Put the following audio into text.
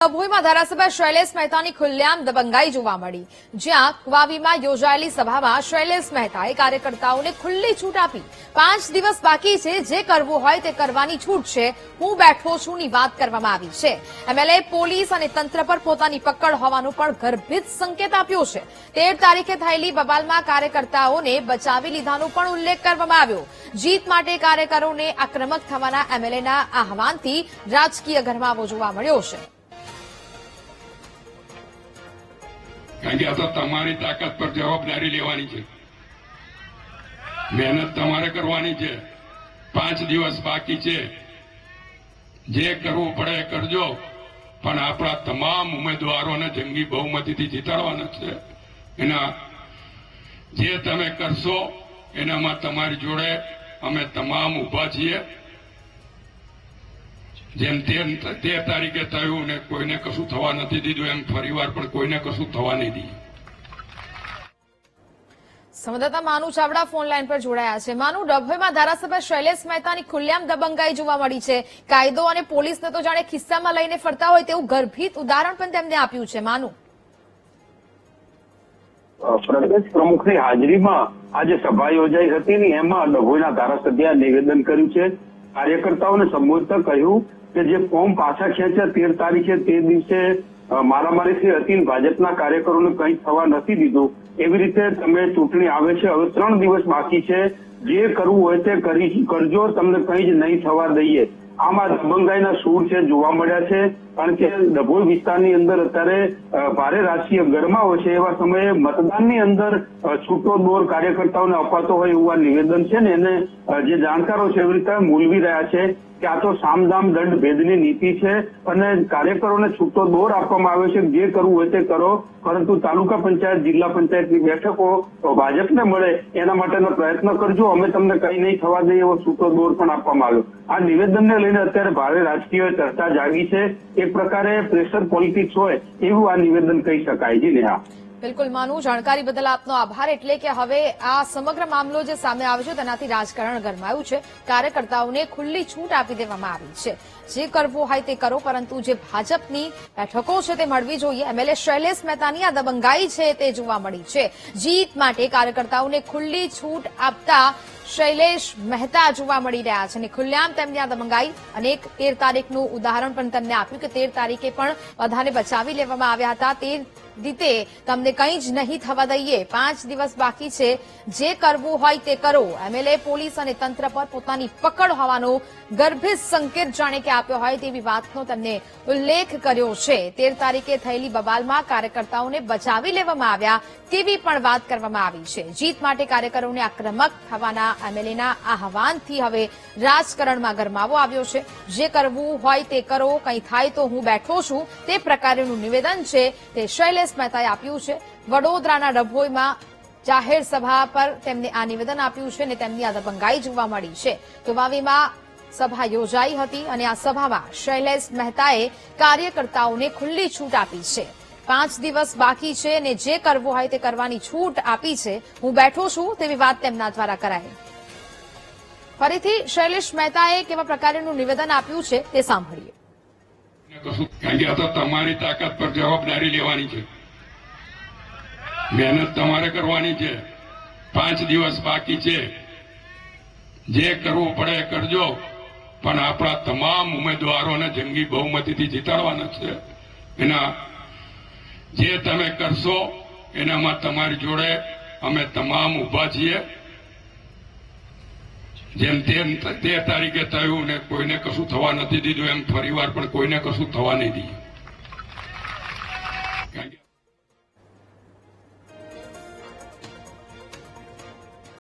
ભુઈમાં ધારાસભ્ય શૈલેષ મહેતાની ખુલ્લેઆમ દબંગાઈ જોવા મળી, જ્યાં વાવીમાં યોજાયેલી સભામાં શૈલેષ મહેતાએ કાર્યકર્તાઓને ખુલ્લી છૂટ આપી। 5 દિવસ બાકી છે, જે કરવું હોય તે કરવાની છૂટ છે, હું બેઠો છું ની વાત કરવામાં આવી છે। એમએલએ પોલીસ અને તંત્ર પર પોતાની પકડ હોવાનો પણ ગર્ભિત સંકેત આપ્યો છે। 13 તારીખે થયેલી બબાલમાં કાર્યકર્તાઓને બચાવી લીધાનો પણ ઉલ્લેખ કરવામાં આવ્યો। જીત માટે કાર્યકરોને આક્રમક થવાના એમએલએના આહવાનથી રાજકીય ગરમાવો જોવા મળ્યો છે। કારણ કે આ તો તમારી તાકાત પર જવાબદારી લેવાની છે, મહેનત તમારે કરવાની છે। 5 દિવસ બાકી છે, જે કરવું પડે એ કરજો, પણ આપણા તમામ ઉમેદવારોને જંગી બહુમતીથી જીતાડવાના છે। એના જે તમે કરશો એનામાં તમારી જોડે અમે તમામ ઉભા છીએ। જેમ 13 તારીખે થયું ને કોઈને કશું થવા નથી દીધું, એમ ફરીવાર પણ કોઈને કશું થવા નહીં દઈએ। સંવાદદાતા માનુ ચાવડા ફોન લાઈન પર જોડાયા છે। માનુ, ડભોઈમાં ધારાસભ્ય શૈલેષ મહેતાની ખુલ્લેઆમ દબંગાઈ જોવા મળી છે। કાયદો અને પોલીસને તો જાણે ખિસ્સામાં લઈને ફરતા હોય તેવું ગર્ભિત ઉદાહરણ પણ તેમને આપ્યું છે। માનુ, પ્રદેશ પ્રમુખની હાજરીમાં આજે સભા યોજાઈ હતી ને એમાં ડભોઈના ધારાસભ્યએ નિવેદન કર્યું છે। કાર્યકર્તાઓને સંબોધતા કહ્યું કે જે ફોર્મ પાછા ખેંચ્યા 13 તારીખે તે દિવસે મારામારીથી હતી, ભાજપના કાર્યકરોને કંઈ થવા નથી દીધું। એવી રીતે તમે ચૂંટણી આવે છે, હવે 3 દિવસ બાકી છે, જે કરવું હોય તે કરજો, તમને કંઈ જ નહીં થવા દઈએ। આમાં દબંગાઈના સૂર છે જોવા મળ્યા છે, કારણ કે ડભોઈ વિસ્તારની અંદર અત્યારે ભારે રાજકીય ગરમાવો છે। એવા સમયે મતદાનની અંદર છૂટો દોર કાર્યકર્તાઓને અપાતો હોય એવું આ નિવેદન છે ને એને જે જાણકારો છે એવી રીતે મૂલવી રહ્યા છે કે આ તો સામદામ દંડ ભેદની નીતિ છે અને કાર્યકરોને છૂટો દોર આપવામાં આવ્યો છે, જે કરવું હોય તે કરો, પરંતુ તાલુકા પંચાયત જિલ્લા પંચાયતની બેઠકો ભાજપને મળે એના માટેનો પ્રયત્ન કરજો, અમે તમને કંઈ નહીં થવા દઈએ એવો છૂટો દોર પણ આપવામાં આવ્યો। આ નિવેદનને લઈને અત્યારે ભારે રાજકીય ચર્ચા જાગી છે। એક પ્રકારે પ્રેશર પોલિટિક્સ હોય એવું આ નિવેદન કહી શકાય। જી નેહા। બિલકુલ માનુ, જાણકારી બદલ આપનો આભાર। એટલે કે હવે આ સમગ્ર મામલો જે સામે આવ્યો છે તેનાથી રાજકારણ ગરમાયું છે। કાર્યકર્તાઓને ખુલ્લી છૂટ આપી દેવામાં આવી છે, જે કરવું હોય તે કરો, પરંતુ જે ભાજપની બેઠકો છે તે મળવી જોઈએ। એમએલએ શૈલેષ મહેતાની આ દબંગાઈ છે તે જોવા મળી છે। જીત માટે કાર્યકર્તાઓને ખુલ્લી છૂટ આપતા શૈલેષ મહેતા જોવા મળી રહ્યા છે અને ખુલ્લેઆમ તેમની આ દબંગાઈ અને 13 તારીખનું ઉદાહરણ પણ તેમને આપ્યું કે 13 તારીખે પણ બધાને બચાવી લેવામાં આવ્યા હતા। તે રીતે તમને કંઈ જ નહીં થવા દઈએ। 5 દિવસ બાકી છે, જે કરવું હોય તે કરો। એમએલએ પોલીસ અને તંત્ર પર પોતાની પકડ હોવાનો ગર્ભિત સંકેત જાણે કે આપ્યો હોય તેવી વાતનો તેમને ઉલ્લેખ કર્યો છે। 13 તારીખે થયેલી બબાલમાં કાર્યકર્તાઓને બચાવી લેવામાં આવ્યા તેવી પણ વાત કરવામાં આવી છે। જીત માટે કાર્યકરોને આક્રમક થવાના એમએલએના આહવાનથી હવે રાજકારણમાં ગરમાવો આવ્યો છે। જે કરવું હોય તે કરો, કંઈ થાય તો હું બેઠો છું, તે પ્રકારનું નિવેદન છે તે શૈલેષ મહેતાએ આપ્યું છે। વડોદરાના ડભોઈમાં જાહેર સભા પર તેમને આ નિવેદન આપ્યું છે અને તેમની આ દબંગાઈ જોવા મળી છે। તો વાવીમાં સભા યોજાઈ હતી અને આ સભામાં શૈલેષ મહેતાએ કાર્યકર્તાઓને ખુલ્લી છૂટ આપી છે। 5 દિવસ બાકી છે અને જે કરવું હોય તે કરવાની છૂટ આપી છે, હું બેઠો છું તેવી વાત તેમના દ્વારા કરાઈ। ફરીથી શૈલેષ મહેતાએ કેવા પ્રકારનું નિવેદન આપ્યું છે તે સાંભળીએ। કારણ કે આ તો તમારી તાકાત પર જવાબદારી લેવાની છે, મહેનત તમારે કરવાની છે। 5 દિવસ બાકી છે, જે કરવું પડે એ કરજો, પણ આપણા તમામ ઉમેદવારોને જંગી બહુમતીથી જીતાડવાના છે। એના જે તમે કરશો એનામાં તમારી જોડે અમે તમામ ઉભા છીએ। જેમ 13 તારીખે થયું ને કોઈને કશું થવા નથી દીધું, એમ ફરીવાર પણ કોઈને કશું થવા નહીં દઈએ।